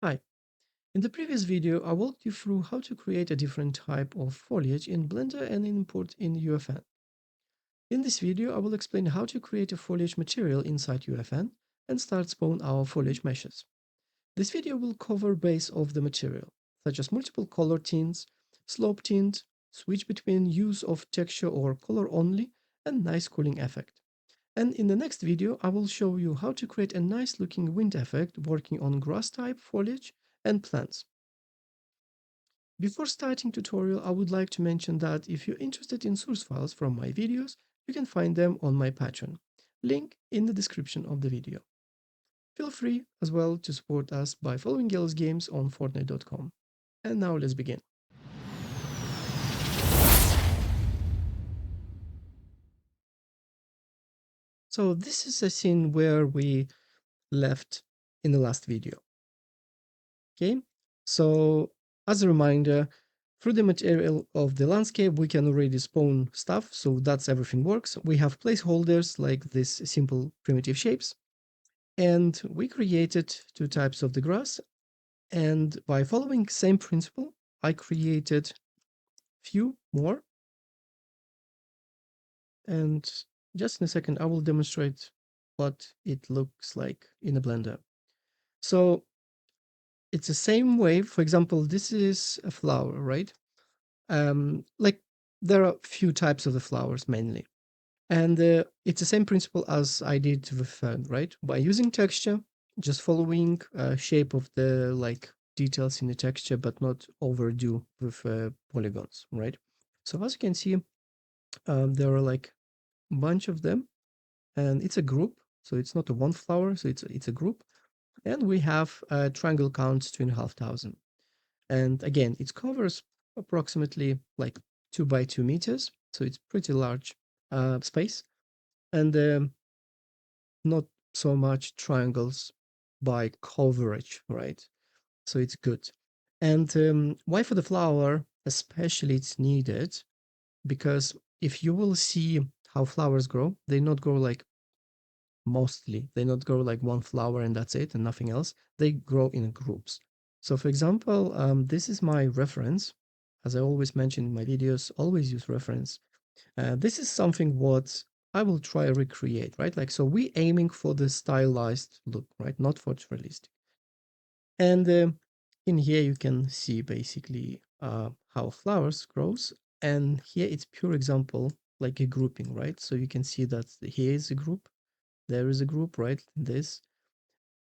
Hi, in the previous video I walked you through how to create a different type of foliage in Blender and import in UEFN. In this video I will explain how to create a foliage material inside UEFN and start spawn our foliage meshes. This video will cover base of the material, such as multiple color tints, slope tint, switch between use of texture or color only, and nice cooling effect. And in the next video, I will show you how to create a nice looking wind effect working on grass type foliage and plants. Before starting tutorial, I would like to mention that if you're interested in source files from my videos, you can find them on my Patreon. Link in the description of the video. Feel free as well to support us by following Yellow's Games on Fortnite.com. And now let's begin. So this is a scene where we left in the last video. Okay, so as a reminder, through the material of the landscape, we can already spawn stuff, so that's everything works. We have placeholders like these simple primitive shapes, and we created two types of the grass. And by following same principle, I created few more. And just in a second, I will demonstrate what it looks like in a Blender. So it's the same way. For example, this is a flower, right? Like there are a few types of the flowers mainly. And it's the same principle as I did with fern, right? By using texture, just following shape of the like details in the texture, but not overdo with polygons, right? So as you can see, there are like a bunch of them, and it's a group. So it's not a one flower, so it's a group. And we have triangle counts 2,500. And again, it covers approximately like 2 by 2 meters. So it's pretty large space. And not so much triangles by coverage, right? So it's good. And why for the flower, especially it's needed, because if you will see how flowers grow, they not grow like mostly, they not grow like one flower and that's it and nothing else. They grow in groups. So for example, this is my reference. As I always mention in my videos, always use reference. This is something what I will try to recreate, right? Like, so we aiming for the stylized look, right? Not photorealistic. And in here you can see basically how flowers grows. And here it's pure example, like a grouping, right? So you can see that here is a group, there is a group, right? This.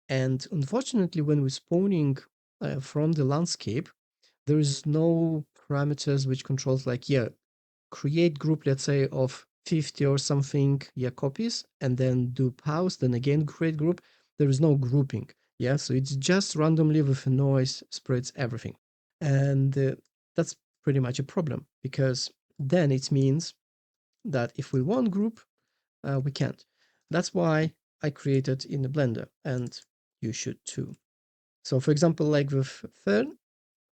And unfortunately, when we're spawning from the landscape, there is no parameters which controls like, yeah, create group, let's say, of 50 or something, yeah, copies, and then do pause, then again create group. There is no grouping, yeah, so it's just randomly with a noise spreads everything. And that's pretty much a problem, because then it means that if we want group, we can't. That's why I created in the Blender, and you should too. So for example, like with Fern,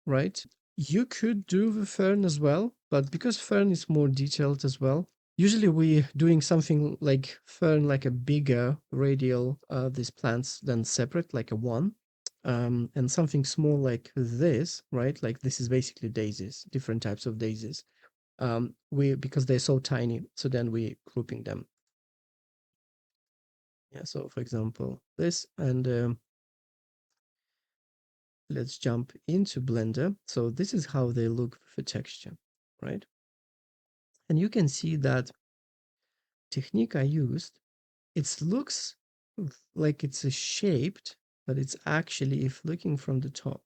right? You could do the fern as well, but because fern is more detailed as well, usually we're doing something like fern, like a bigger radial, these plants than separate, like a one. And something small like this, right? Like this is basically daisies, different types of daisies. Because they're so tiny, so then we're grouping them. Yeah, so for example, this, and let's jump into Blender. So this is how they look for texture, right? And you can see that technique I used, it looks like it's a shaped, but it's actually, if looking from the top,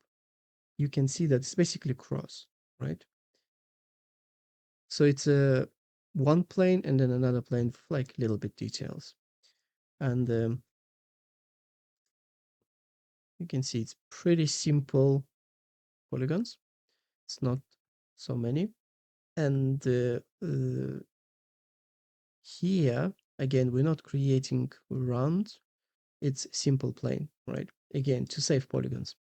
you can see that it's basically cross, right? So it's a one plane and then another plane with like little bit details. And you can see it's pretty simple polygons. It's not so many. And here, again, we're not creating round. It's simple plane, right? Again, to save polygons.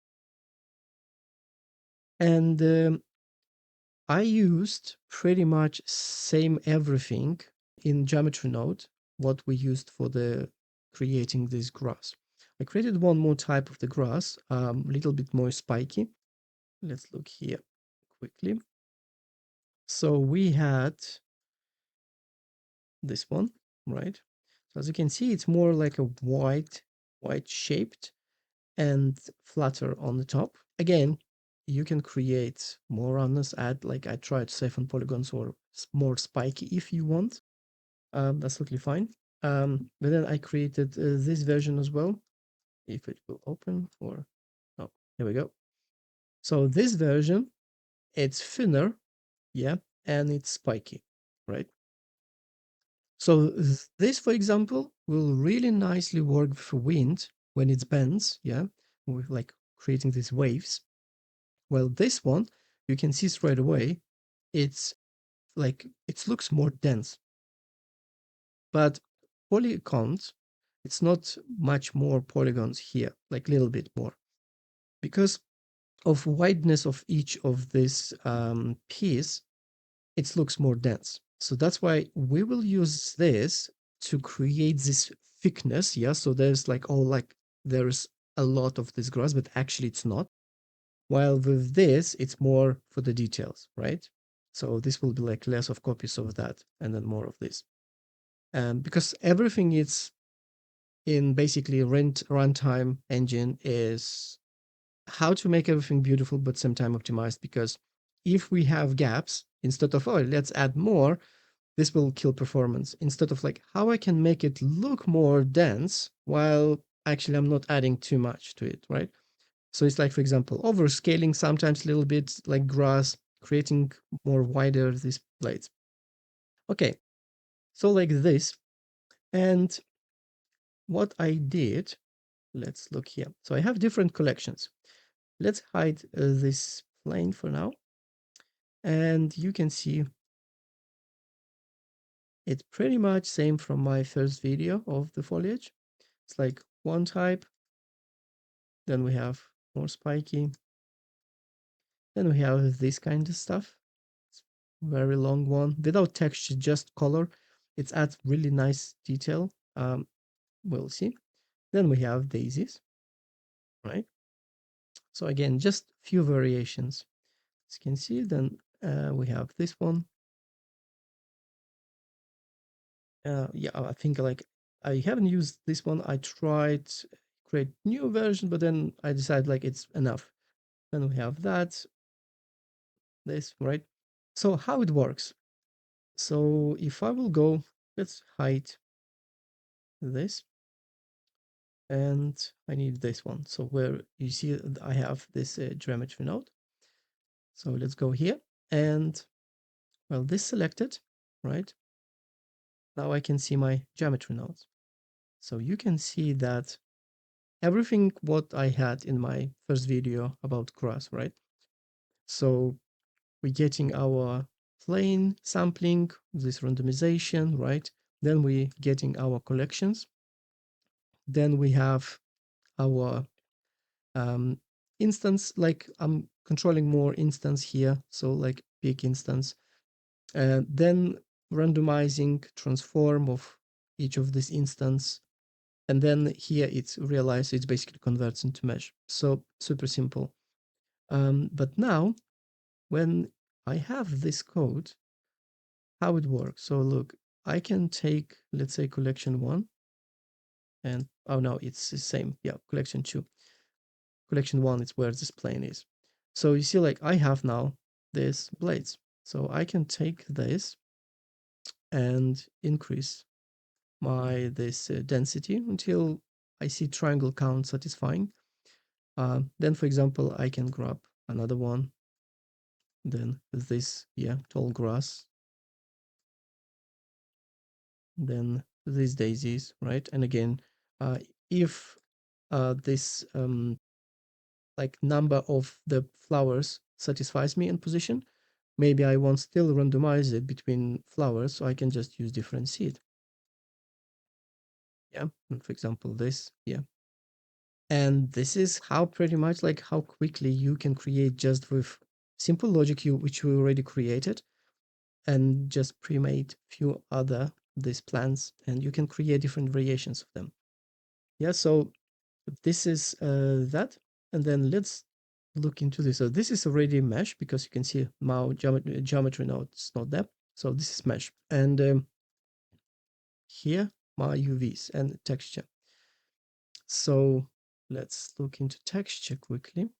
And I used pretty much same everything in geometry node, what we used for the creating this grass. I created one more type of the grass, a little bit more spiky. Let's look here quickly. So we had this one, right? So as you can see, it's more like a white shaped and flatter on the top. Again, you can create more roundness, add like I tried siphon polygons or more spiky if you want. That's totally fine. But then I created this version as well. If it will open or, oh, here we go. So this version, it's thinner, yeah, and it's spiky, right? So this, for example, will really nicely work for wind when it bends, yeah, with like creating these waves. Well, this one, you can see straight away, it's like, it looks more dense. But polygons, it's not much more polygons here, like a little bit more. Because of wideness of each of this piece, it looks more dense. So that's why we will use this to create this thickness. Yeah, so there's like, oh, like there's a lot of this grass, but actually it's not. While with this, it's more for the details, right? So this will be like less of copies of that and then more of this. Because everything is in basically runtime engine is how to make everything beautiful but same time optimized, because if we have gaps, instead of, oh, let's add more, this will kill performance. Instead of like, how I can make it look more dense while actually I'm not adding too much to it, right? So it's like, for example, overscaling sometimes a little bit like grass, creating more wider these blades. Okay, so like this. And what I did, let's look here. So I have different collections. Let's hide this plane for now. And you can see it's pretty much same from my first video of the foliage. It's like one type, then we have more spiky, then we have this kind of stuff. It's very long one without texture, just color. It adds really nice detail. We'll see. Then we have daisies, right? So again, just few variations. As you can see, then we have this one. Yeah, I think like I haven't used this one. I tried create new version, but then I decided like it's enough. Then we have that, this, right? So how it works. So if I will go, let's hide this. And I need this one. So where you see I have this geometry node. So let's go here and, well, this selected, right? Now I can see my geometry nodes. So you can see that everything what I had in my first video about grass, right? So we're getting our plane sampling, this randomization, right? Then we getting our collections. Then we have our instance, like I'm controlling more instance here. So like big instance, then randomizing transform of each of this instance. And then here it's realized it's basically converts into mesh. So super simple. But now when I have this code, how it works. So look, I can take, let's say collection one and, oh no, it's the same. Yeah, collection two. Collection one is where this plane is. So you see, like I have now this blades. So I can take this and increase my this density until I see triangle count satisfying. Then, for example, I can grab another one. Then this, yeah, tall grass. Then these daisies, right? And again, if this like number of the flowers satisfies me in position, maybe I want still randomize it between flowers, so I can just use different seed. Yeah, and for example, this, yeah. And this is how pretty much like how quickly you can create just with simple logic which you already created and just pre-made few other these plants, and you can create different variations of them. Yeah, so this is that. And then let's look into this. So this is already mesh because you can see my geometry now, it's not that. So this is mesh. And here, my UVs and texture. So let's look into texture quickly.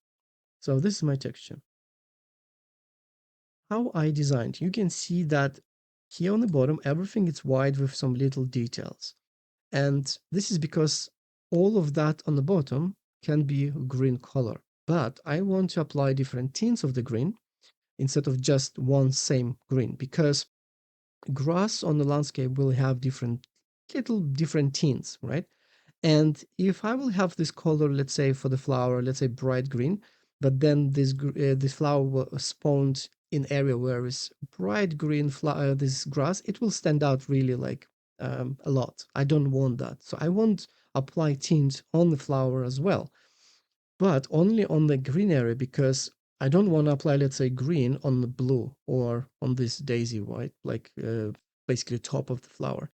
So this is my texture. How I designed, you can see that here on the bottom, everything is white with some little details. And this is because all of that on the bottom can be green color. But I want to apply different tints of the green instead of just one same green, because grass on the landscape will have different tints, right? And if I will have this color, let's say for the flower, let's say bright green, but then this flower was spawned in area where is bright green this grass, it will stand out really like a lot. I don't want that. So I want apply tint on the flower as well, but only on the green area, because I don't want to apply, let's say, green on the blue or on this daisy white, like basically top of the flower.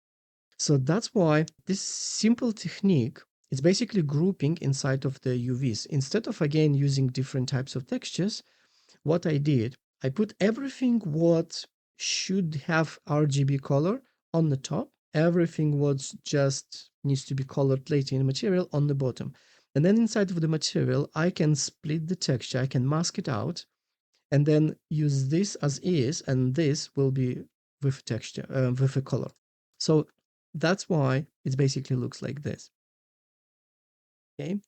So that's why this simple technique is basically grouping inside of the UVs. Instead of again using different types of textures, what I did, I put everything what should have RGB color on the top, everything what just needs to be colored later in the material on the bottom. And then inside of the material, I can split the texture, I can mask it out, and then use this as is, and this will be with texture, with a color. So that's why it basically looks like this. Okay.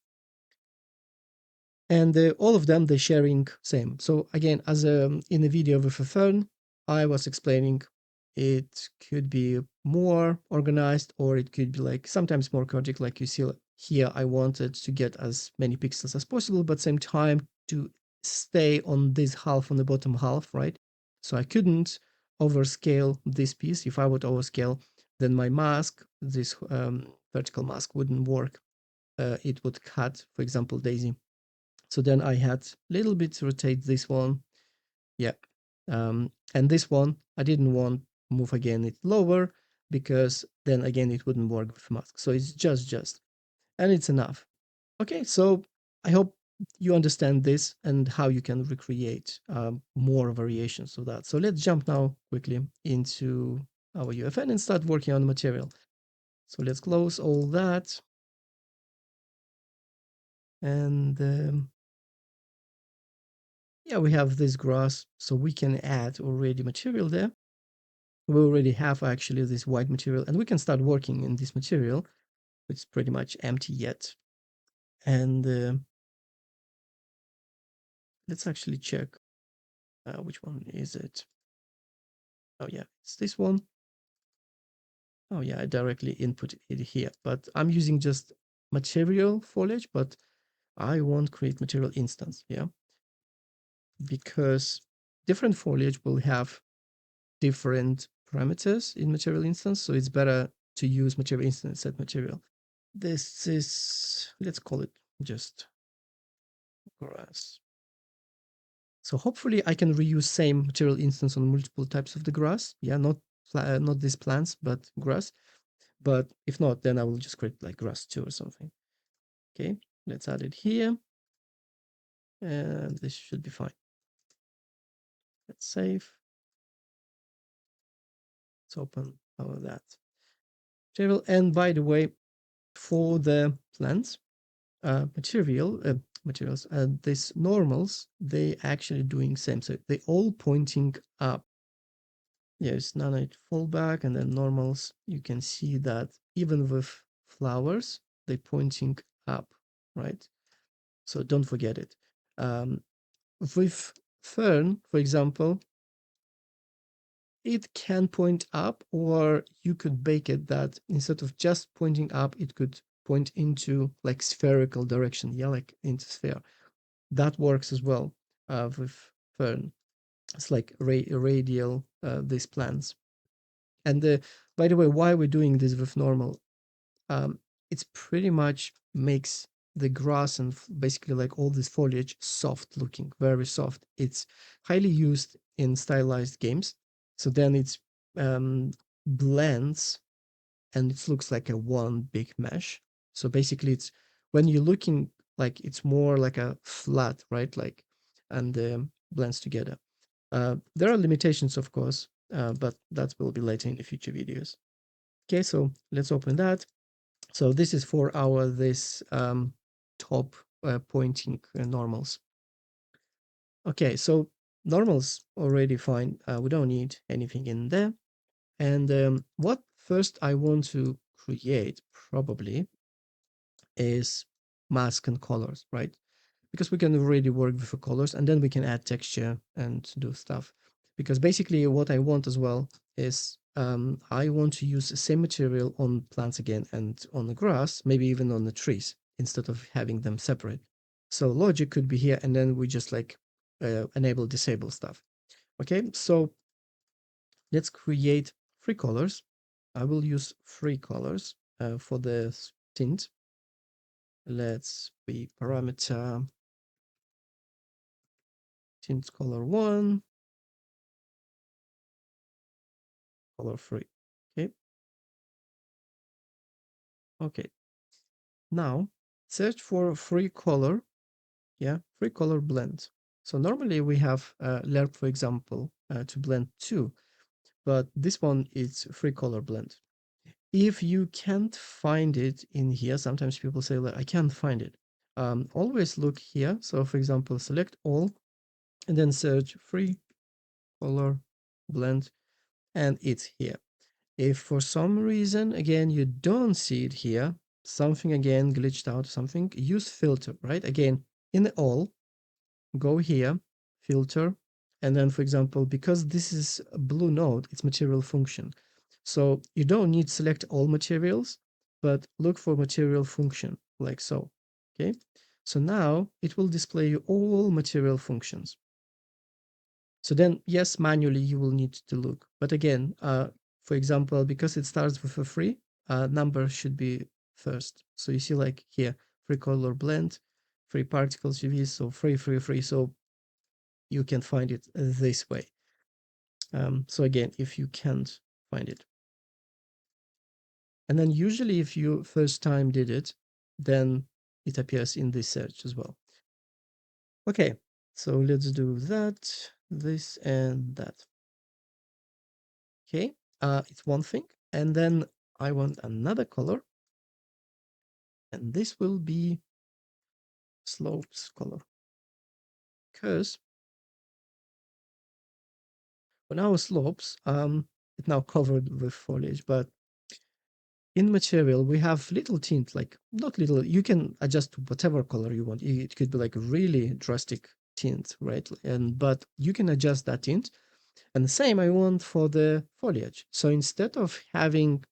And all of them, they're sharing same. So again, as in the video with a fern, I was explaining it could be more organized, or it could be like sometimes more chaotic, like you see here. I wanted to get as many pixels as possible, but same time to stay on this half, on the bottom half, right? So I couldn't overscale this piece. If I would overscale, then my mask, this vertical mask, wouldn't work. It would cut, for example, Daisy. So then I had a little bit rotate this one. Yeah. And this one, I didn't want move again it lower, because then again, it wouldn't work with mask. So it's just, and it's enough. Okay. So I hope you understand this and how you can recreate more variations of that. So let's jump now quickly into our UEFN and start working on the material. So let's close all that. And yeah, we have this grass, so we can add already material there. We already have actually this white material, and we can start working in this material. It's pretty much empty yet. And let's actually check which one is it. Oh yeah, it's this one. Oh yeah, I directly input it here, but I'm using just material foliage, but I won't create material instance, yeah, because different foliage will have different parameters in material instance, so it's better to use material instance set material. This is, let's call it just grass. So hopefully I can reuse same material instance on multiple types of the grass. Yeah, not these plants, but grass. But if not, then I will just create like grass 2 or something. Okay, let's add it here. And this should be fine. Let's save. Let's open all of that material. And by the way, for the plants, materials, these normals, they actually doing same. So they all pointing up. Yes, nanite fallback and then normals. You can see that even with flowers, they pointing up, right? So don't forget it. With fern, for example, it can point up, or you could bake it that instead of just pointing up, it could point into like spherical direction. Yeah, like into sphere. That works as well with fern. It's like radial, these plants. And by the way, why we're doing this with normal, it's pretty much makes the grass and basically like all this foliage soft looking, very soft. It's highly used in stylized games. So then it's blends, and it looks like a one big mesh. So basically it's when you're looking like it's more like a flat, right? Like, and blends together. There are limitations, of course, but that will be later in the future videos. Okay, so let's open that. So this is for our this top pointing normals. Okay, so normals already fine. We don't need anything in there. And what first I want to create probably is mask and colors, right? Because we can already work with the colors and then we can add texture and do stuff. Because basically what I want as well is I want to use the same material on plants again and on the grass, maybe even on the trees, instead of having them separate. So logic could be here and then we just like enable, disable stuff. Okay, so let's create three colors. I will use three colors for the tint. Let's be parameter tint color 1, color 3. Okay. Okay. Now search for free color. Yeah, free color blend. So normally we have LERP, for example, to blend 2, but this one is free color blend. If you can't find it in here, sometimes people say like I can't find it. Always look here. So for example, select all and then search free color blend, and it's here. If for some reason, again, you don't see it here, something again glitched out, something, use filter, right? Again, in all, go here, filter, and then, for example, because this is a blue node, it's material function. So you don't need select all materials, but look for material function, like so, okay? So now it will display you all material functions. So then, yes, manually you will need to look. But again, for example, because it starts with a free, number should be first. So you see like here, free color blend, free particles UV, so free. So you can find it this way. So again, if you can't find it. And then usually if you first time did it, then it appears in this search as well. Okay, so let's do that, this and that. Okay, it's one thing. And then I want another color. And this will be slopes color. Because on our slopes, it's now covered with foliage, but in material, we have little tint, like not little, you can adjust whatever color you want. It could be like a really drastic tint, right? And but you can adjust that tint. And the same I want for the foliage. So instead of having,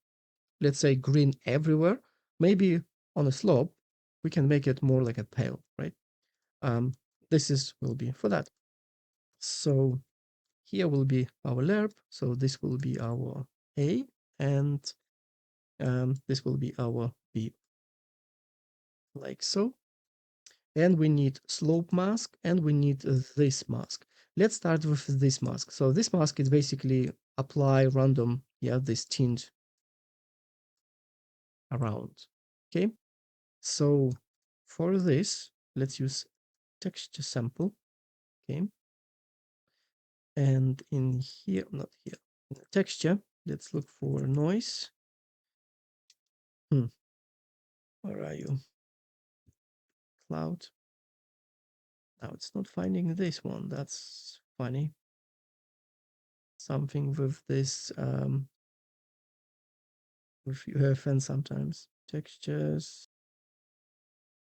let's say, green everywhere, maybe on a slope, we can make it more like a pale, right? This is will be for that. So here will be our lerp. So this will be our A, and this will be our B, like so. And we need slope mask, and we need this mask. Let's start with this mask. So this mask is basically apply random, yeah, this tint around. Okay, so for this, let's use texture sample. Okay, and in here, not here, in the texture, let's look for noise. Where are you? Cloud. Now it's not finding this one. That's funny. Something with this with UEFN sometimes. Textures,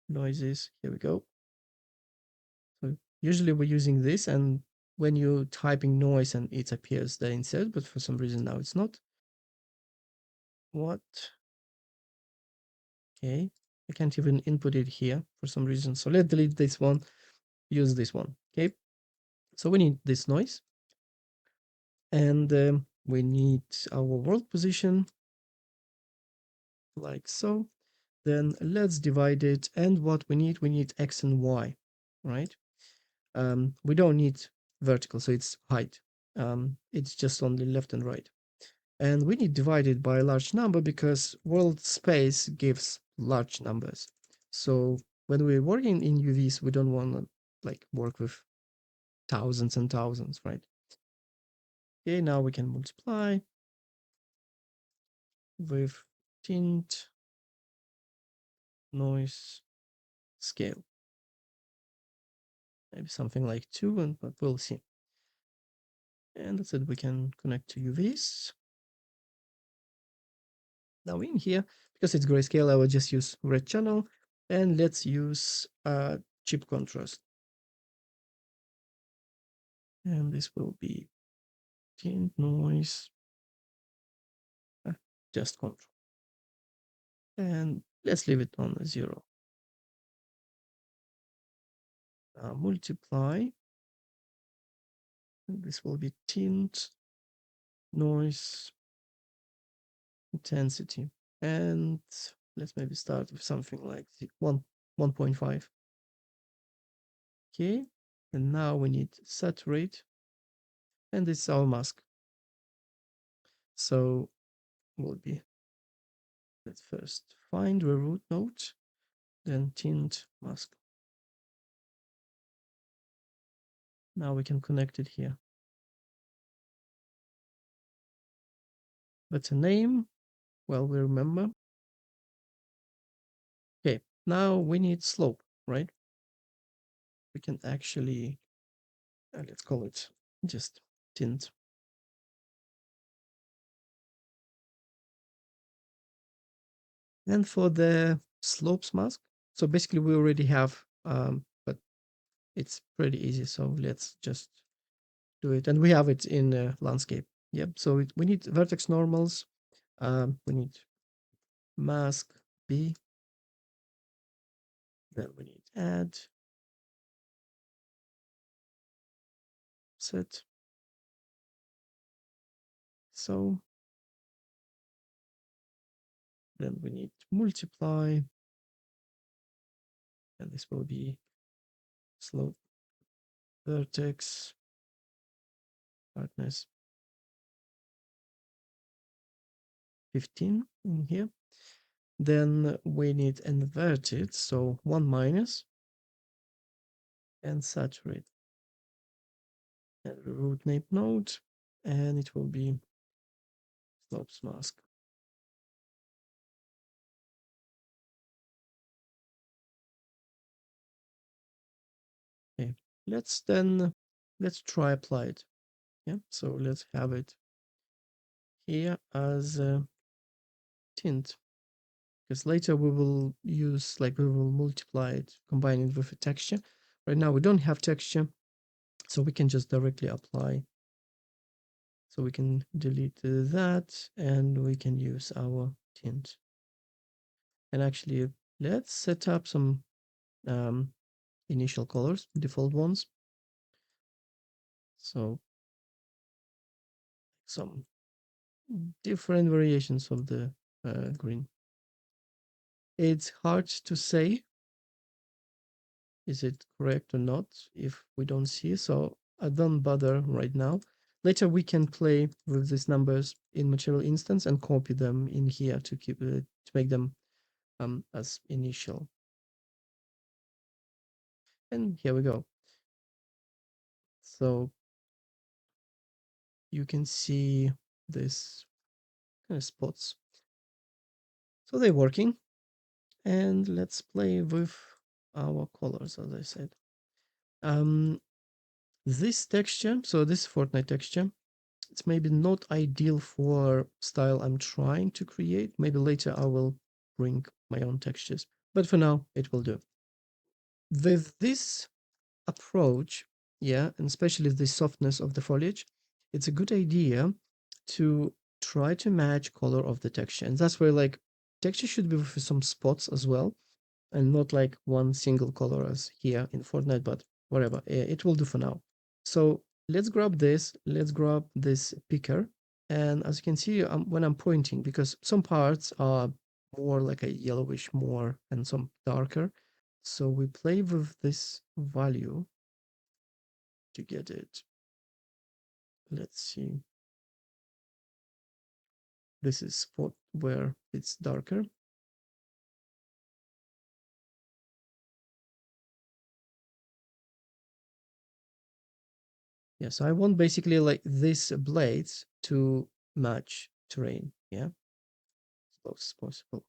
noises. Here we go. So usually we're using this, and when you're typing noise and it appears there instead, but for some reason now it's not. What? Okay. I can't even input it here for some reason. So let's delete this one, use this one. Okay. So we need this noise. And we need our world position, like so. Then let's divide it. And what we need X and Y, right? We don't need vertical, so it's height. It's just only left and right. And we need divided by a large number because world space gives large numbers. So when we're working in UVs, we don't want to like work with thousands and thousands, right? Okay, now we can multiply with tint, noise, scale. Maybe something like 2, but we'll see. And that's it. We can connect to UVs. Now in here, because it's grayscale, I will just use red channel, and let's use chip contrast. And this will be tint, noise, just control. And let's leave it on 0. Multiply. And this will be tint, noise, intensity. And let's maybe start with something like 1.5. Okay. And now we need saturate. And this is our mask. So will be, let's first find the root node, then tint mask. Now we can connect it here. But the name, well, we remember. Okay, now we need slope, right? We can actually, let's call it just tint. And for the slopes mask, so basically we already have, but it's pretty easy. So let's just do it. And we have it in landscape. Yep. So we need vertex normals. We need mask B. Then we need add, set. So then we need multiply. And this will be slope, vertex, hardness 15 in here. Then we need inverted, so 1 minus, and saturate. And root nape node, and it will be slopes mask. Okay, let's try apply it. Yeah, so let's have it here as a tint, because later we will use, like, we will multiply it, combine it with a texture. Right now we don't have texture, so we can just directly apply. So we can delete that, and we can use our tint. And actually, let's set up some initial colors, default ones. So some different variations of the green. It's hard to say, is it correct or not, if we don't see. So I don't bother right now. Later we can play with these numbers in material instance and copy them in here to keep it, to make them as initial. And here we go. So you can see this kind of spots. So they're working. And let's play with our colors, as I said. This texture, so this Fortnite texture, it's maybe not ideal for style I'm trying to create. Maybe later I will bring my own textures, but for now it will do. With this approach, yeah, and especially the softness of the foliage, it's a good idea to try to match color of the texture. And that's where, like, texture should be with some spots as well, and not like one single color as here in Fortnite, but whatever, it will do for now. So let's grab this picker. And as you can see, when I'm pointing, because some parts are more like a yellowish more and some darker. So we play with this value to get it. Let's see. This is spot where it's darker. Yeah, so I want basically like these blades to match terrain. Yeah, as close as possible.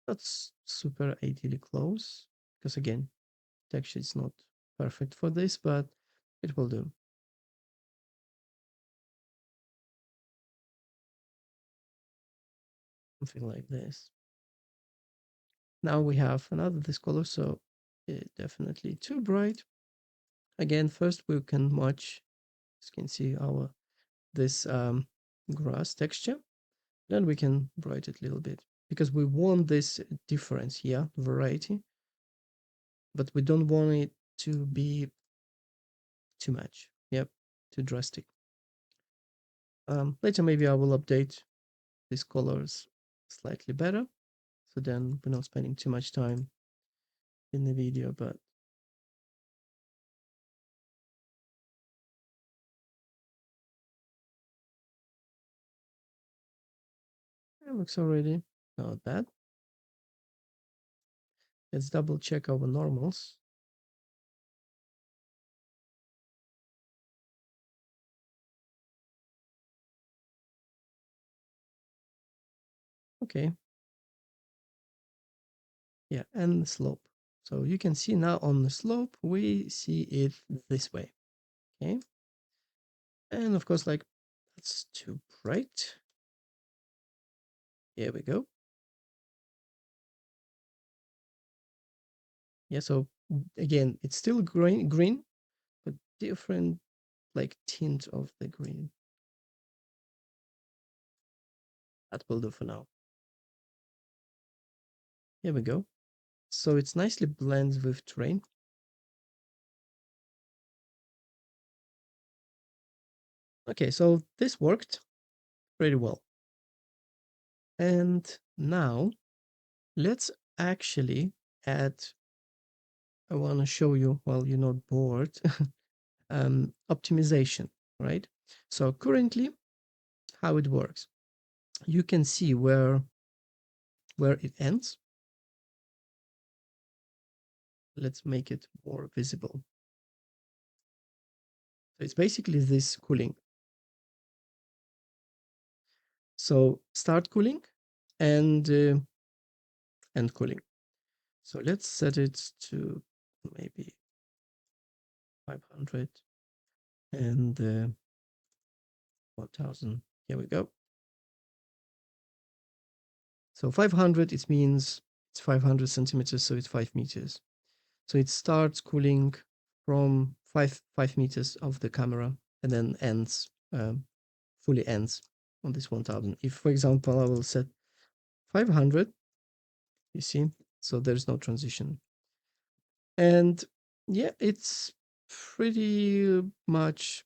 That's super ideally close because again, texture is not perfect for this, but it will do. Something like this. Now we have another this color, so definitely too bright. Again, first we can match, as you can see, our this grass texture. Then we can brighten it a little bit because we want this difference here, variety, but we don't want it to be too much. Yep, too drastic. Later, maybe I will update these colors slightly better. So then we're not spending too much time in the video, but it looks already not bad. Let's double check our normals. Okay. Yeah, and the slope. So you can see now on the slope, we see it this way. Okay. And of course, like that's too bright. Here we go. Yeah, so again, it's still green, but different like tint of the green. That will do for now. Here we go. So it's nicely blends with terrain. Okay, so this worked pretty well. And now let's actually add, I want to show you while you're not bored, optimization, right? So currently, how it works, you can see where it ends. Let's make it more visible. So it's basically this cooling. So start cooling and end cooling. So let's set it to maybe 500 and 1000. Here we go. So 500, it means it's 500 centimeters, so it's 5 meters. So it starts cooling from 5 meters of the camera and then ends, fully ends on this 1000. If, for example, I will set 500, you see, so there's no transition. And yeah, it's pretty much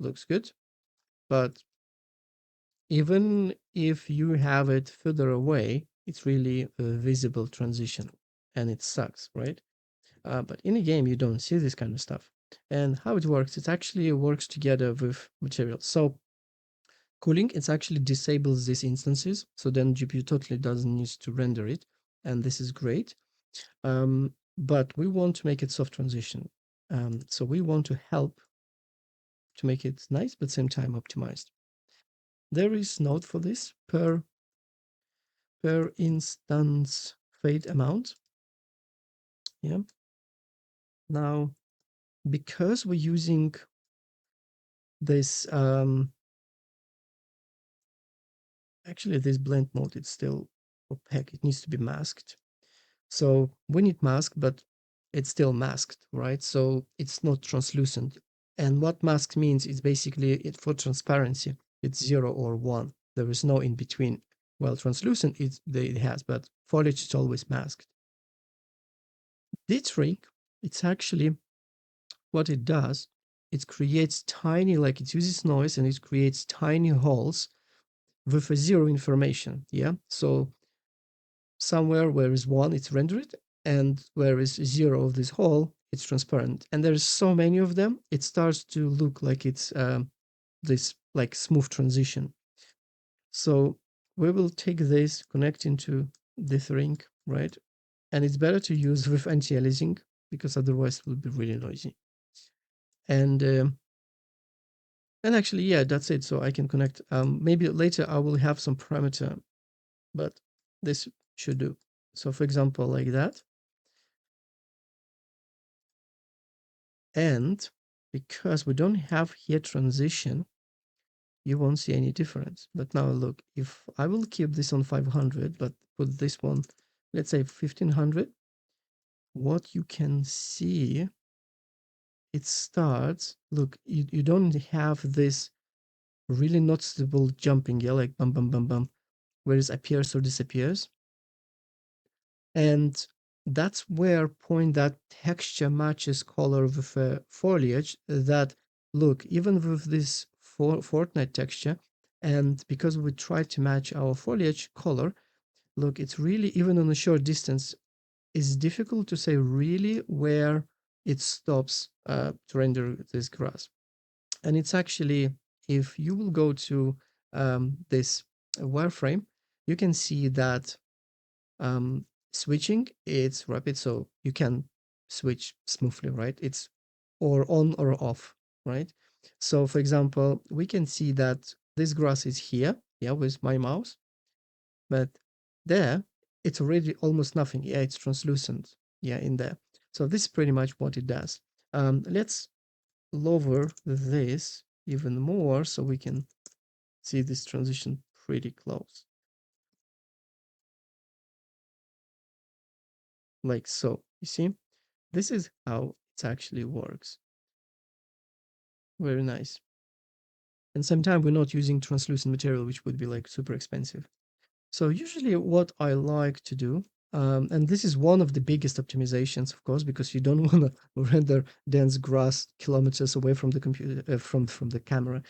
looks good, but even if you have it further away, it's really a visible transition and it sucks, right? But in a game, you don't see this kind of stuff. And how it works, it actually works together with materials. So cooling, it actually disables these instances. So then GPU totally doesn't need to render it. And this is great. But we want to make it soft transition. So we want to help to make it nice, but same time optimized. There is node for this per instance fade amount. Yeah. Now, because we're using this, actually this blend mode, it's still opaque. It needs to be masked. So we need mask, but it's still masked, right? So it's not translucent. And what mask means is basically it for transparency, it's 0 or 1. There is no in between. Well, translucent it has, but foliage is always masked. This trick, it's actually what it does. It creates tiny, like it uses noise and it creates tiny holes with a 0 information. Yeah. So somewhere where is 1, it's rendered, and where is 0 of this hole, it's transparent. And there's so many of them, it starts to look like it's this like smooth transition. So we will take this, connect into this ring, right? And it's better to use with anti-aliasing because otherwise it will be really noisy. And And actually, yeah, that's it. So I can connect. Maybe later I will have some parameter, but this should do. So for example, like that. And because we don't have here transition, you won't see any difference. But now look, if I will keep this on 500, but put this one, let's say 1500, what you can see, it starts, look, you don't have this really noticeable jumping, yeah, like bum, bum, bum, bum, where it appears or disappears. And that's where point that texture matches color with foliage, that look, even with this Fortnite texture, and because we try to match our foliage color, look, it's really, even on a short distance, it's difficult to say really where it stops to render this grass. And it's actually, if you will go to this wireframe, you can see that um, switching, it's rapid, so you can switch smoothly, right? It's or on or off, right? So for example, we can see that this grass is here, yeah, with my mouse, but there it's already almost nothing. Yeah, it's translucent, yeah, in there. So this is pretty much what it does. Let's lower this even more so we can see this transition pretty close, like so. You see, this is how it actually works. Very nice. And sometimes we're not using translucent material, which would be like super expensive. So usually what I like to do, and this is one of the biggest optimizations, of course, because you don't want to render dense grass kilometers away from the computer, from the camera.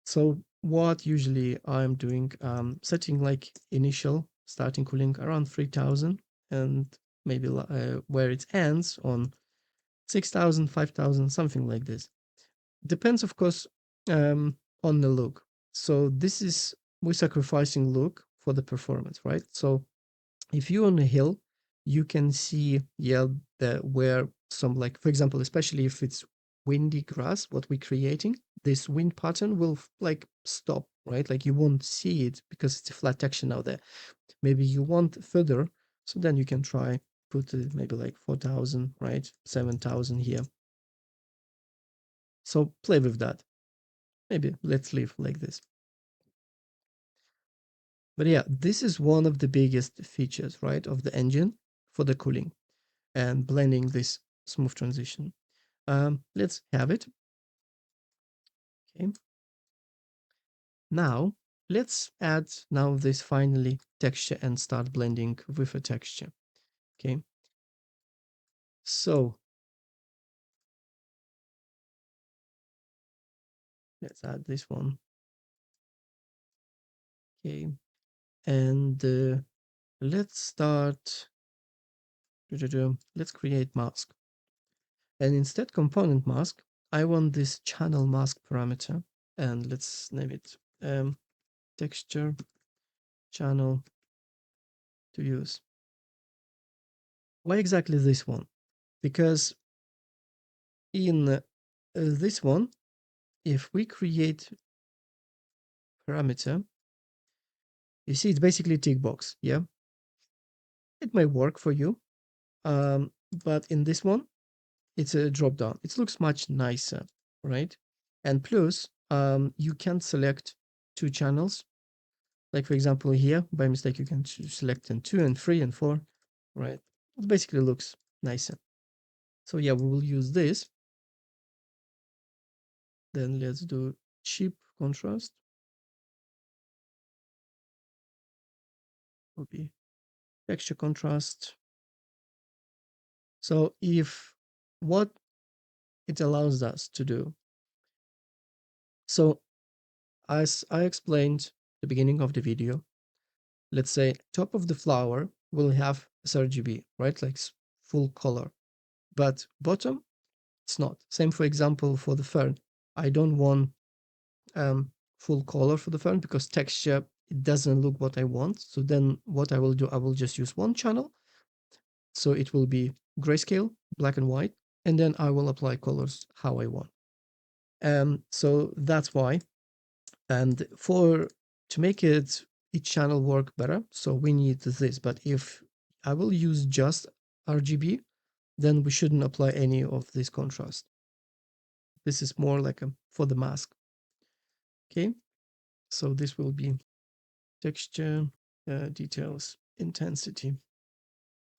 So what usually I'm doing, setting like initial starting cooling around 3000, and maybe where it ends on 6000, 5000, something like this. Depends, of course, on the look. So this is, we're sacrificing look for the performance, right? So if you're on a hill, you can see, yeah, the where some, like for example, especially if it's windy grass, what we're creating, this wind pattern will like stop, right? Like you won't see it because it's a flat texture now there. Maybe you want further, so then you can try put maybe like 4000, right? 7000 here. So play with that. Maybe let's leave like this. But yeah, this is one of the biggest features, right, of the engine for the cooling and blending this smooth transition. Let's have it. Okay. Now, let's add now this finally texture and start blending with a texture. Okay. So let's add this one. Okay. And let's start. Let's create mask. And instead component mask, I want this channel mask parameter. And let's name it texture channel to use. Why exactly this one? Because in this one, if we create parameter, you see it's basically a tick box, yeah? It may work for you, but in this one, it's a drop down. It looks much nicer, right? And plus, you can select two channels. Like for example, here, by mistake, you can select in 2 and 3 and 4, right? It basically looks nicer. So yeah, we will use this. Then let's do cheap contrast. Will be texture contrast. So if what it allows us to do. So as I explained at the beginning of the video, let's say top of the flower will have sRGB, right? Like full color, but bottom, it's not. Same, for example, for the fern. I don't want full color for the fern because texture, it doesn't look what I want. So then what I will do, I will just use one channel. So it will be grayscale, black and white, and then I will apply colors how I want. So that's why. And to make each channel work better, so we need this. But if I will use just RGB, then we shouldn't apply any of this contrast. This is more like for the mask. Okay, so this will be texture, details, intensity.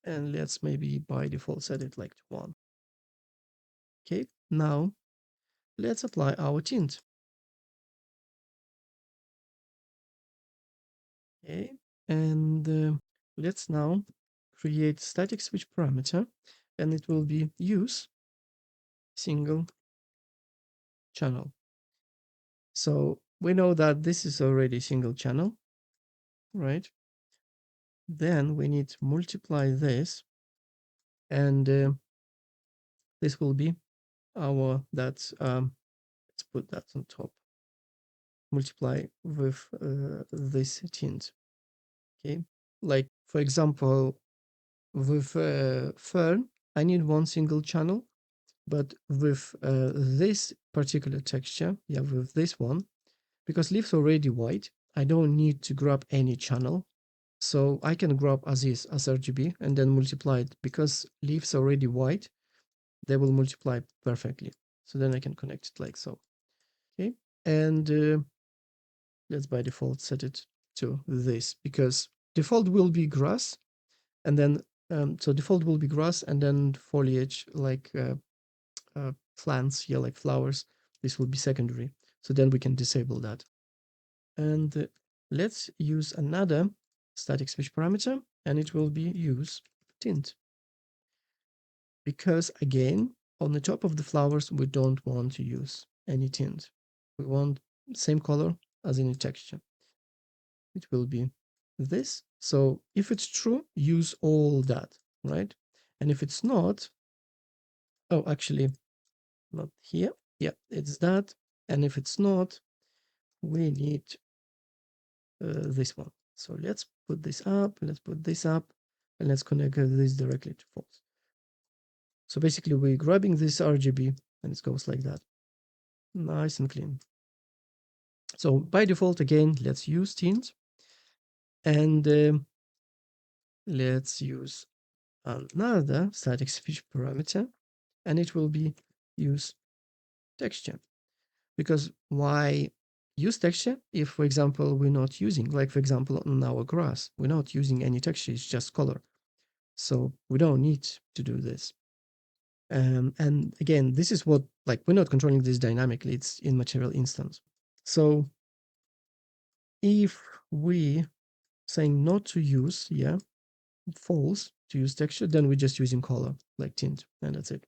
And let's maybe by default set it like to 1. Okay, now let's apply our tint. Okay, and let's now create static switch parameter, and it will be use single channel. So we know that this is already single channel, right? Then we need to multiply this, and this will be our, let's put that on top, multiply with this tint. Okay, like for example, with fern, I need one single channel, but with this particular texture, yeah, with this one, because leaf's already white, I don't need to grab any channel. So I can grab as is, as RGB, and then multiply it. Because leaf's already white, they will multiply perfectly. So then I can connect it like so. Okay, and let's by default set it to this, because default will be grass, and then so default will be grass, and then foliage like plants, yeah, like flowers. This will be secondary. So then we can disable that. And let's use another static switch parameter, and it will be use tint. Because again, on the top of the flowers, we don't want to use any tint. We want same color as in the texture. It will be this. So if it's true, use all that, right? And if it's not, oh, actually, not here. Yeah, it's that. And if it's not, we need this one. So let's put this up, let's put this up, and let's connect this directly to false. So basically we're grabbing this RGB and it goes like that. Nice and clean. So by default, again, let's use tint, and let's use another static switch parameter, and it will be use texture. Because why use texture if, for example, we're not using, like for example, on our grass, we're not using any texture, it's just color. So we don't need to do this. And again, this is what, like, we're not controlling this dynamically, it's in material instance. So if we saying not to use, yeah, false to use texture, then we're just using color, like tint, and that's it.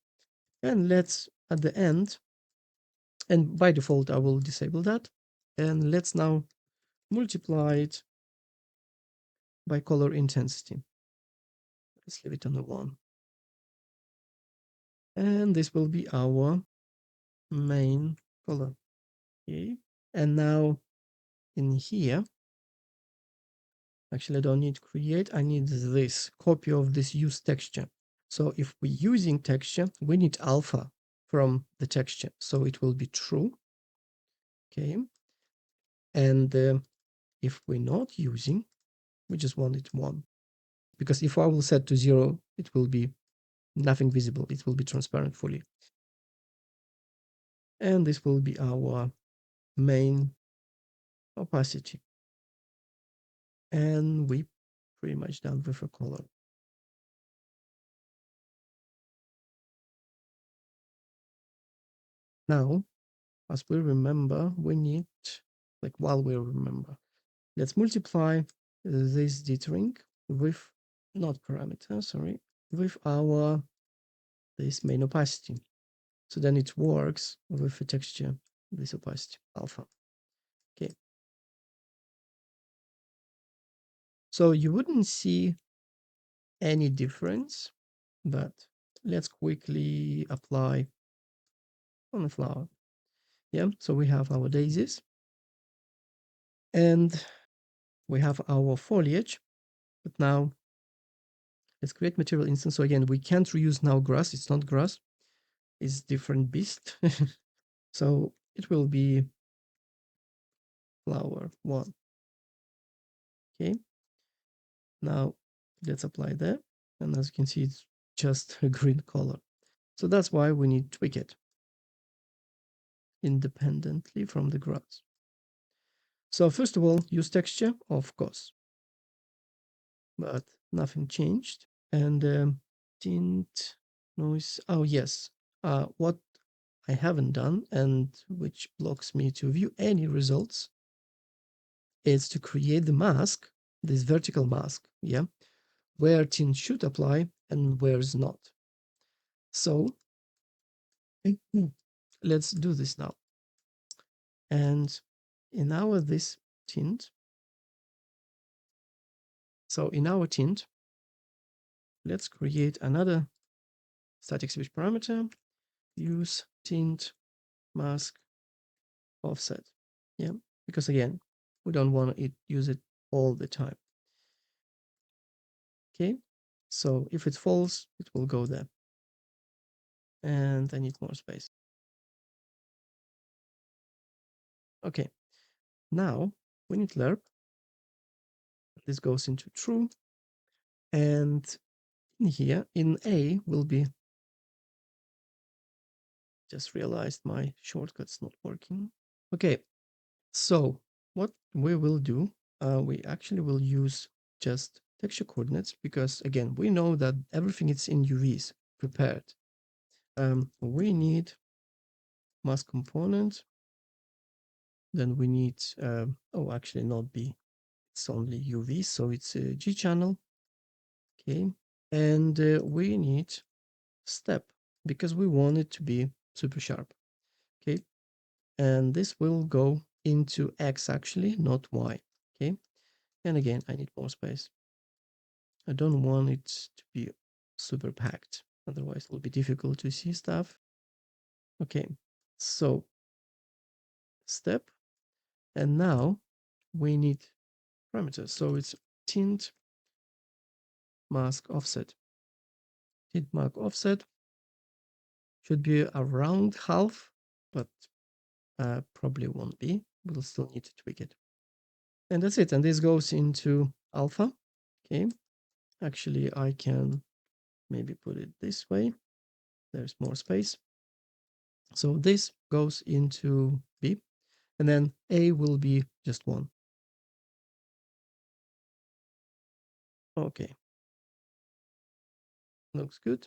And let's, at the end, and by default, I will disable that. And let's now multiply it by color intensity. Let's leave it on the 1. And this will be our main color. Okay. And now in here, actually I don't need create, I need this copy of this use texture. So if we're using texture, we need alpha from the texture. So it will be true. Okay. And if we're not using, we just want it 1. Because if I will set to 0, it will be nothing visible. It will be transparent fully. And this will be our main opacity. And we pretty much done with a color. Now, as we remember, we need, like while we remember, let's multiply this dithering with, not parameter, sorry, with our, this main opacity. So then it works with the texture, this opacity, alpha. Okay. So you wouldn't see any difference, but let's quickly apply on the flower. Yeah, so we have our daisies and we have our foliage, but now let's create material instance. So again, we can't reuse now grass, it's not grass, it's different beast. So it will be flower 1. Okay, now let's apply that. And as you can see, it's just a green color. So that's why we need to tweak it independently from the grass. So first of all, use texture, of course, but nothing changed. And tint, noise. Oh, yes. What I haven't done, and which blocks me to view any results, is to create the mask, this vertical mask, yeah, where tint should apply and where is not. So let's do this now. And in our this tint, so in our tint, let's create another static switch parameter, use tint mask offset. Yeah, because again, we don't want to use it all the time. Okay, so if it's false, it will go there. And I need more space. Okay, now we need lerp. This goes into true. And in here, in A will be, just realized my shortcut's not working. Okay, so what we will do, we actually will use just texture coordinates because again, we know that everything is in UVs prepared. We need mask component. Then we need, oh, actually not B, it's only UV, so it's a G channel. Okay, and we need step because we want it to be super sharp. Okay, and this will go into X actually, not Y. Okay, and again, I need more space. I don't want it to be super packed, otherwise it will be difficult to see stuff. Okay, so step, and now we need parameters. So it's tint mask offset. Tint mask offset should be around half, but probably won't be. We'll still need to tweak it. And that's it. And this goes into alpha. Okay. Actually, I can maybe put it this way. There's more space. So this goes into B, and then A will be just 1. Okay. Looks good.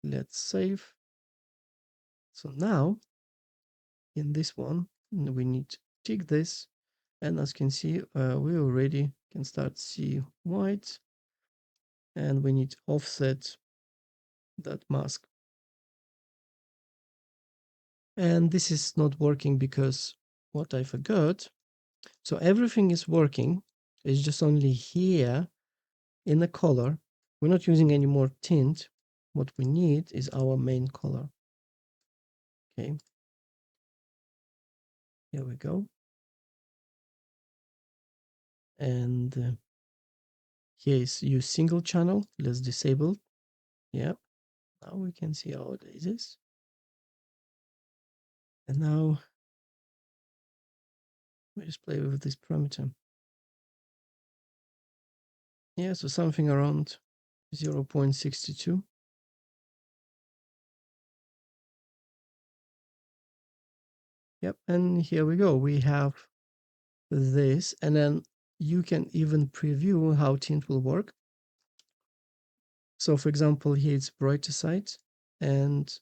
Let's save. So now in this one, we need to tick this. And as you can see, we already can start see white. And we need to offset that mask. And this is not working because what I forgot. So everything is working. It's just only here in the color. We're not using any more tint. What we need is our main color. Okay. Here we go. And here is use single channel. Let's disable. Yeah. Now we can see how it is. And now we just play with this parameter. Yeah, so something around 0.62. Yep, and here we go. We have this, and then you can even preview how tint will work. So for example, here it's brighter side, and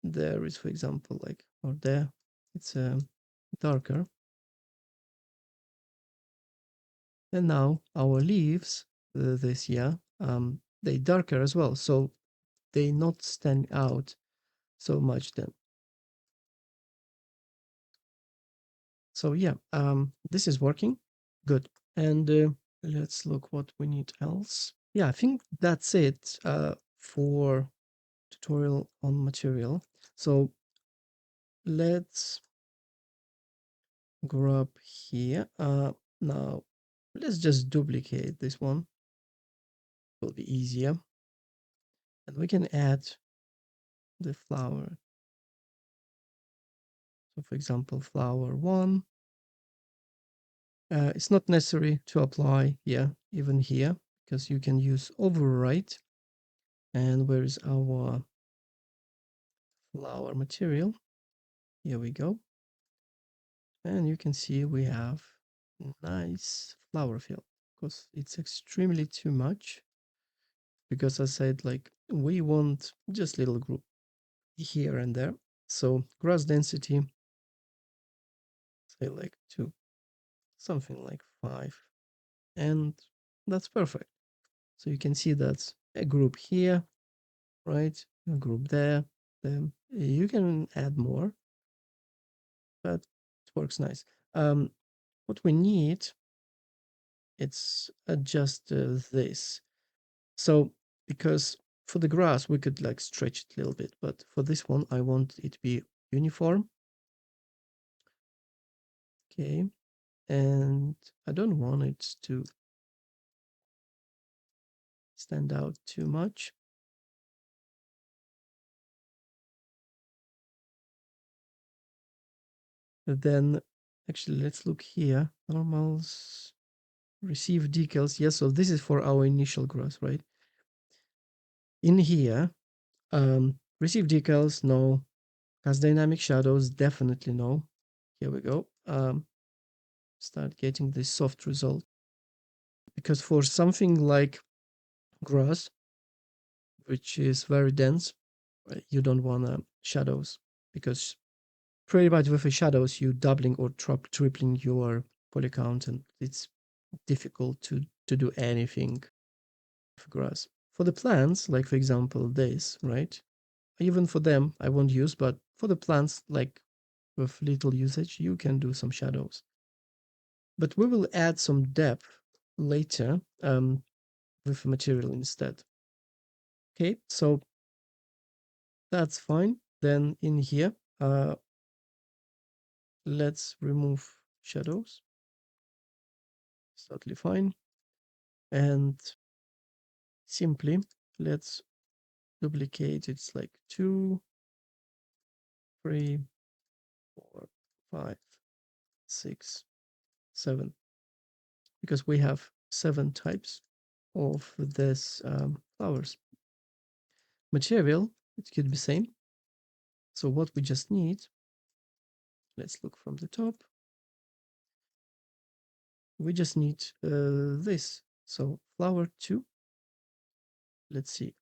there is, for example, like, or there, it's darker. And now our leaves, this year, they darker as well, so they not stand out so much then. So yeah, this is working good. And let's look what we need else. Yeah, I think that's it for tutorial on material. So let's grab here. Now let's just duplicate this one. Will be easier. And we can add the flower. So for example, flower one. It's not necessary to apply, yeah, even here, because you can use overwrite. And where is our flower material? Here we go. And you can see we have nice flower field. Because it's extremely too much. Because I said, like, we want just little group here and there. So grass density, say like 2, something like 5. And that's perfect. So you can see that's a group here, right? A group there. Then you can add more, but it works nice. What we need, it's just this. So because for the grass, we could like stretch it a little bit, but for this one, I want it to be uniform. Okay. And I don't want it to stand out too much. Then actually, let's look here. Normals, receive decals. Yes, so this is for our initial grass, right? In here, receive decals, no. Cast dynamic shadows, definitely no. Here we go. Start getting this soft result. Because for something like grass, which is very dense, you don't want shadows. Because pretty much with the shadows, you doubling or tripling your poly count, and it's difficult to do anything for grass. For the plants, like for example this, right? Even for them, I won't use, but for the plants, like with little usage, you can do some shadows. But we will add some depth later with material instead. Okay, so that's fine. Then in here, let's remove shadows. It's totally fine. And simply let's duplicate. It's like 2, 3, 4, 5, 6, 7. Because we have 7 types of this flowers. Material, it could be same. So what we just need, let's look from the top. We just need this. So flower 2. Let's see.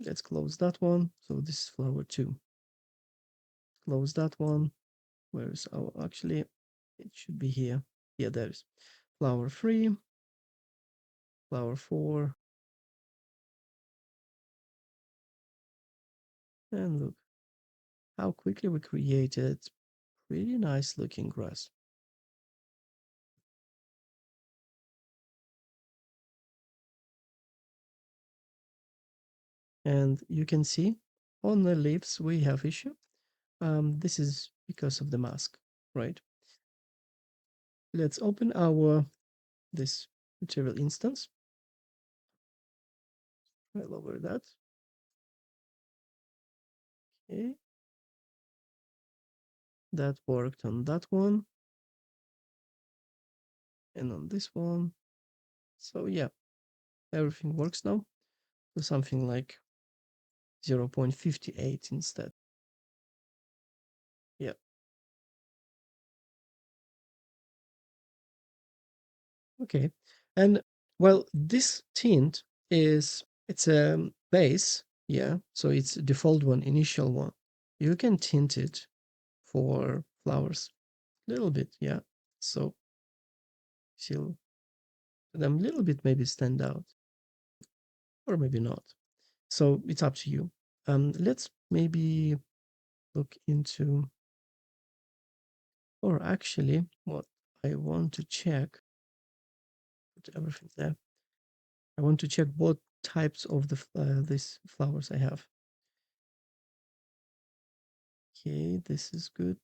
Let's close that one. So this is flower 2. Close that one. Where is our, actually, it should be here. Yeah, there is. Flower 3. Flower 4. And look how quickly we created pretty nice looking grass. And you can see on the leaves we have issue. This is because of the mask, right? Let's open our this material instance. I'll lower that. Okay. That worked on that one. And on this one. So yeah, everything works now. So something like 0.58 instead. Yeah. Okay. And well, this tint is, it's a base, yeah. So it's a default one, initial one. You can tint it for flowers a little bit, yeah. So she'll them a little bit maybe stand out, or maybe not. So it's up to you. Let's maybe look into, or actually, what I want to check, put everything there. I want to check what types of the these flowers I have. Okay, this is good.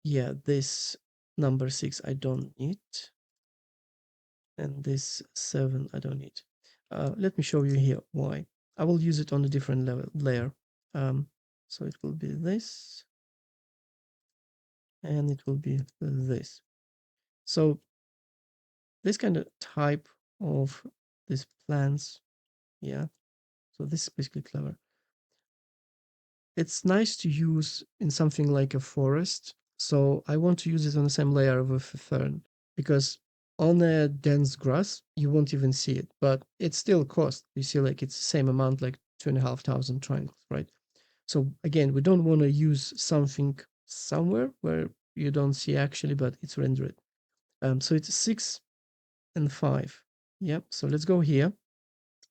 Yeah, this number 6 I don't need, and this 7 I don't need. Let me show you here why. I will use it on a different level layer. So it will be this. and it will be this. So this kind of type of these plants, yeah. So this is basically clever. It's nice to use in something like a forest. So I want to use it on the same layer of a fern, because on a dense grass, you won't even see it, but it's still cost. You see, like it's the same amount, like 2,500 triangles, right? So again, we don't want to use something somewhere where you don't see actually, but it's rendered. So it's 6 and 5. Yep. So let's go here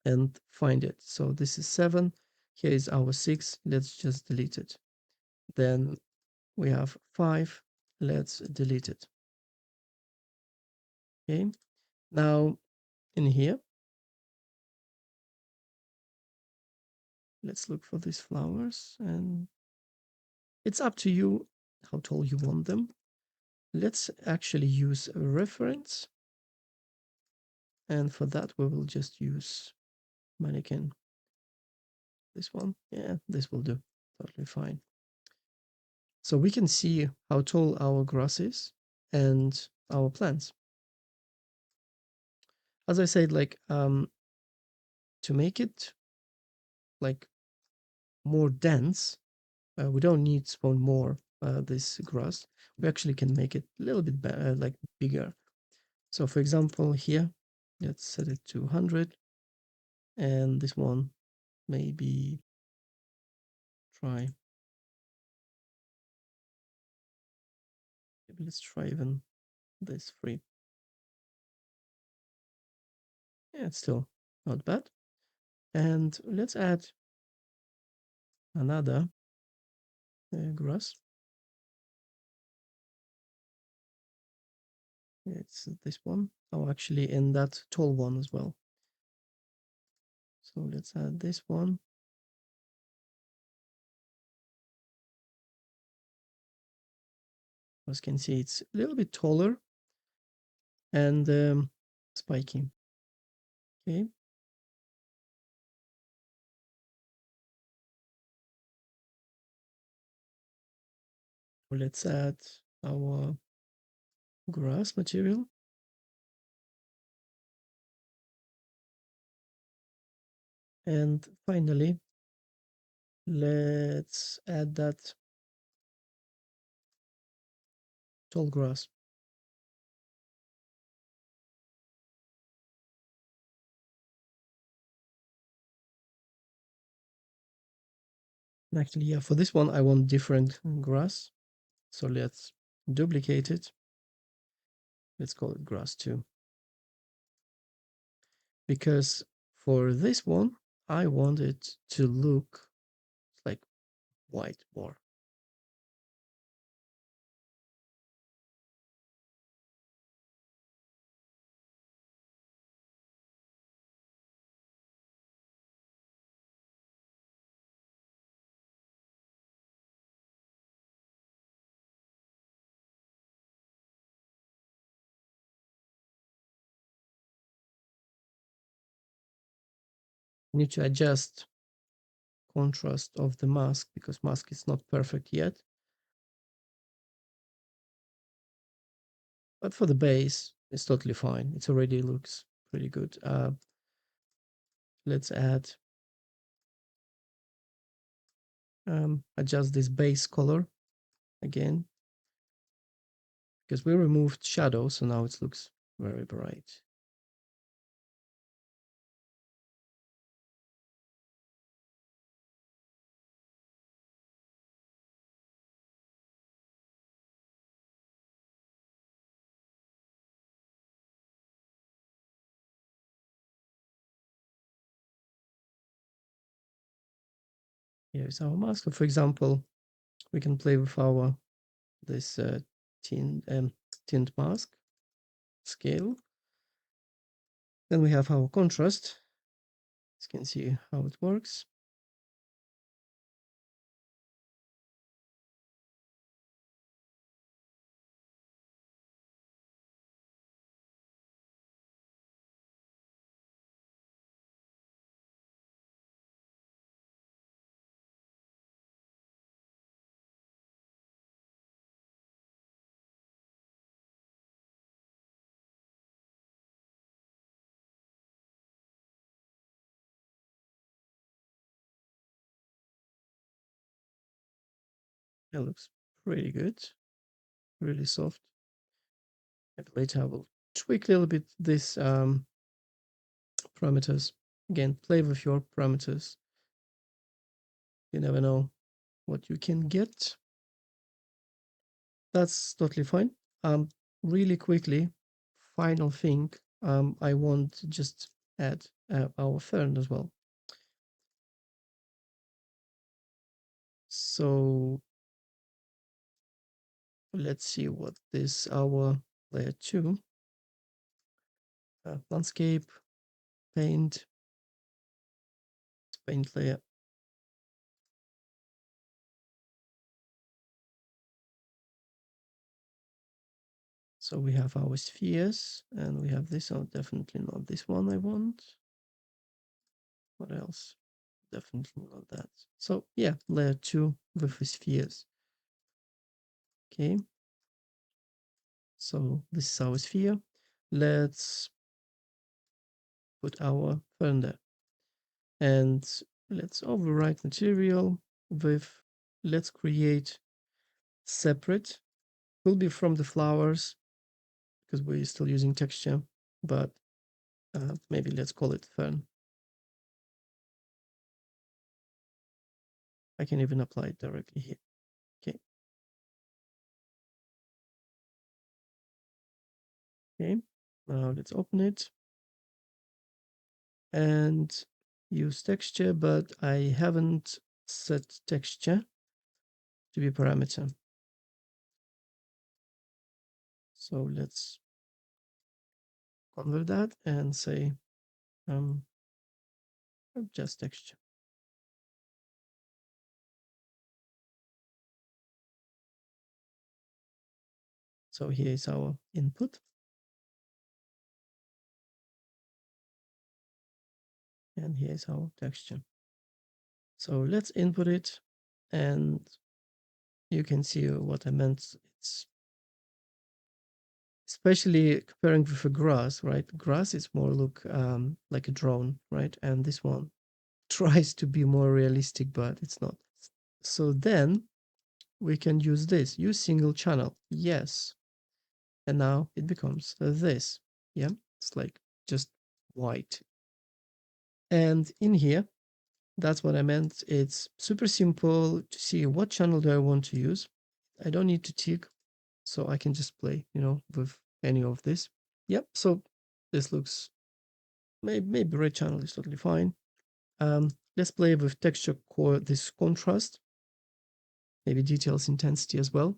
and find it. So this is 7. Here is our 6. Let's just delete it. Then we have 5. Let's delete it. Okay. Now in here, let's look for these flowers, and it's up to you how tall you want them. Let's actually use a reference. And for that, we will just use mannequin. This one, yeah, this will do. Totally fine. So we can see how tall our grass is and our plants. As I said, like to make it like more dense, we don't need spawn more this grass. We actually can make it a little bit like bigger. So for example, here, let's set it to 100, and this one maybe try. Maybe let's try even this 3. Yeah, it's still not bad. And let's add another grass. It's this one. Oh, actually in that tall one as well. So let's add this one. As you can see, it's a little bit taller and spiky. Okay. Let's add our grass material. And finally, let's add that tall grass. And actually, yeah, for this one, I want different grass. So let's duplicate it. Let's call it grass 2. Because for this one, I want it to look like white more. Need to adjust contrast of the mask because mask is not perfect yet. But for the base, it's totally fine. It already looks pretty good. Let's add, adjust this base color again, because we removed shadow, so now it looks very bright. Here's our mask. For example, we can play with our this tint mask scale. Then we have our contrast. You can see how it works. It looks pretty good, really soft. Maybe later I will tweak a little bit this parameters. Again, play with your parameters. You never know what you can get. That's totally fine. Really quickly, final thing, I want to just add our fern as well. So let's see what this our layer 2 landscape paint layer. So we have our spheres and we have this. Oh, definitely not this one I want. What else? Definitely not that. So yeah, layer 2 with the spheres. Okay. So this is our sphere. Let's put our fern there. And let's overwrite material with, let's create separate. Will be from the flowers because we're still using texture, but maybe let's call it fern. I can even apply it directly here. Okay. Okay. Now let's open it and use texture, but I haven't set texture to be parameter. So let's convert that and say just texture. So here is our input. And here is our texture. So let's input it and you can see what I meant. It's especially comparing with a grass, right? Grass is more look like a drone, right? And this one tries to be more realistic, but it's not. So then we can use this, use single channel. Yes. And now it becomes this. Yeah. It's like just white. And in here, that's what I meant. It's super simple to see what channel do I want to use. I don't need to tick, so I can just play, with any of this. Yep, so this looks, maybe red channel is totally fine. Let's play with texture core, this contrast, maybe details intensity as well.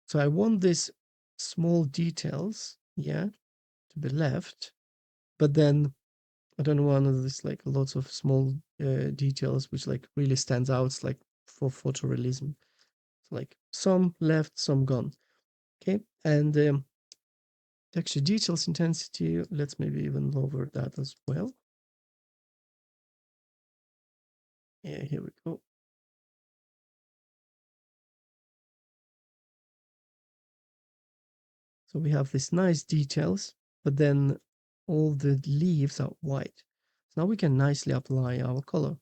So I want these small details, yeah, to be left, but then I don't want this like lots of small details which like really stands out. It's like for photorealism. So like some left, some gone. Okay, and texture details intensity, let's maybe even lower that as well. Yeah, here we go. So we have these nice details, but then all the leaves are white. So now we can nicely apply our color.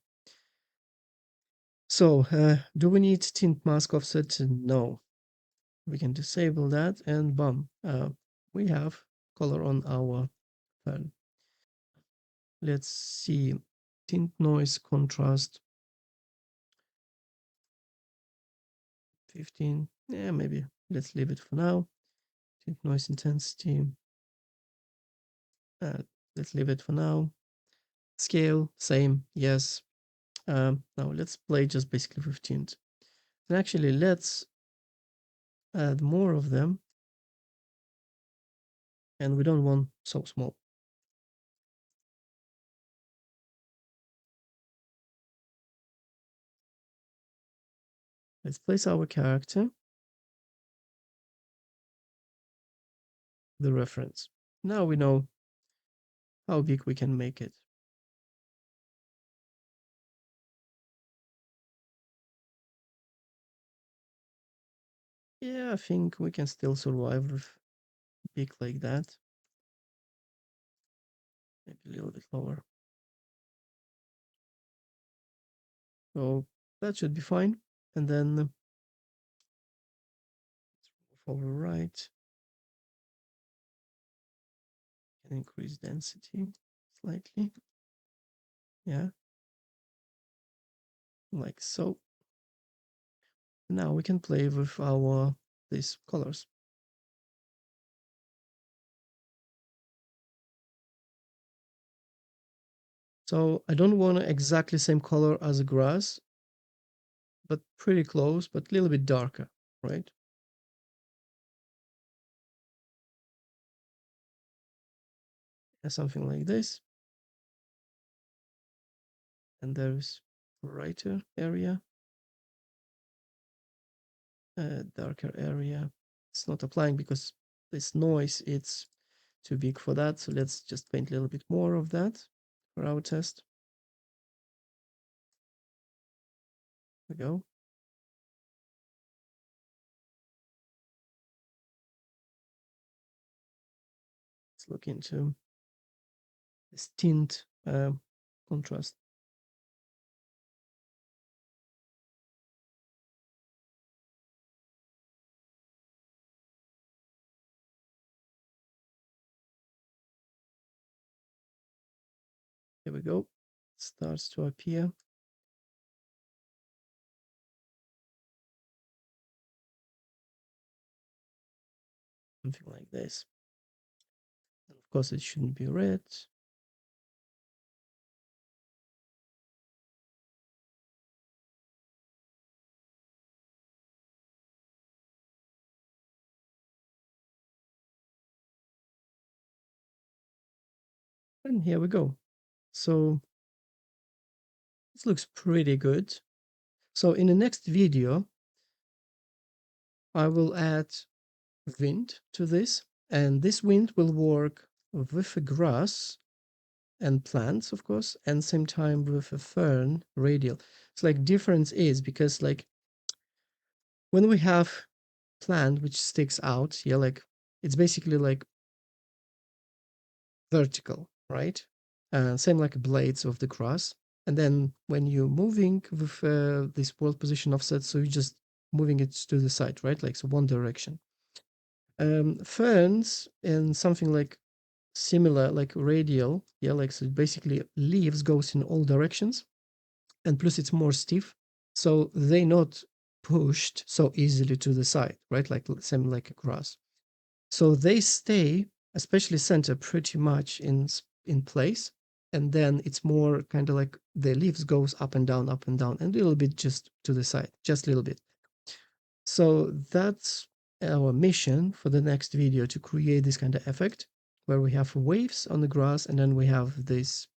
So do we need tint mask offset? No. We can disable that and boom, we have color on our pen. Let's see, tint noise contrast 15. Yeah, maybe let's leave it for now. Tint noise intensity, let's leave it for now. Scale, same, yes. Now let's play just basically with tint. And actually, let's add more of them. And we don't want so small. Let's place our character, the reference. Now we know how big we can make it. Yeah, I think we can still survive with big like that. Maybe a little bit lower. So that should be fine. And then let's move over right and increase density slightly. Yeah, like so. Now we can play with these colors. So I don't want exactly same color as the grass, but pretty close, but a little bit darker, right? And something like this. And there's brighter area, darker area. It's not applying because this noise, it's too big for that. So let's just paint a little bit more of that for our test. There we go. Let's look into this tint contrast. Here we go. It starts to appear. Something like this. And of course, it shouldn't be red. And here we go. So this looks pretty good. So in the next video, I will add wind to this, and this wind will work with the grass and plants, of course, and same time with a fern radial. It's like difference is because like when we have plant which sticks out, yeah, like it's basically like vertical, right? Same like blades of the grass. And then when you're moving with this world position offset, so you're just moving it to the side, right? Like so one direction. Ferns and something like similar, like radial, yeah, like so basically leaves goes in all directions, and plus it's more stiff, so they not pushed so easily to the side, right? Like same like a grass. So they stay, especially center, pretty much in place, and then it's more kind of like the leaves goes up and down, and a little bit just to the side, just a little bit. So that's our mission for the next video, to create this kind of effect where we have waves on the grass and then we have this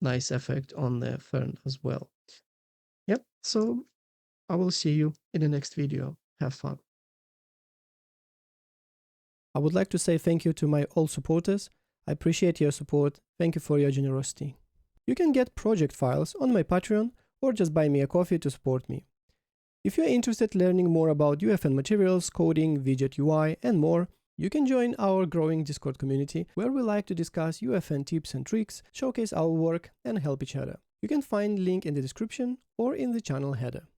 nice effect on the fern as well. Yep, so I will see you in the next video. Have fun. I would like to say thank you to my all supporters. I appreciate your support. Thank you for your generosity. You can get project files on my Patreon or just buy me a coffee to support me. If you're interested in learning more about UEFN materials, coding, widget UI, and more, you can join our growing Discord community where we like to discuss UEFN tips and tricks, showcase our work, and help each other. You can find link in the description or in the channel header.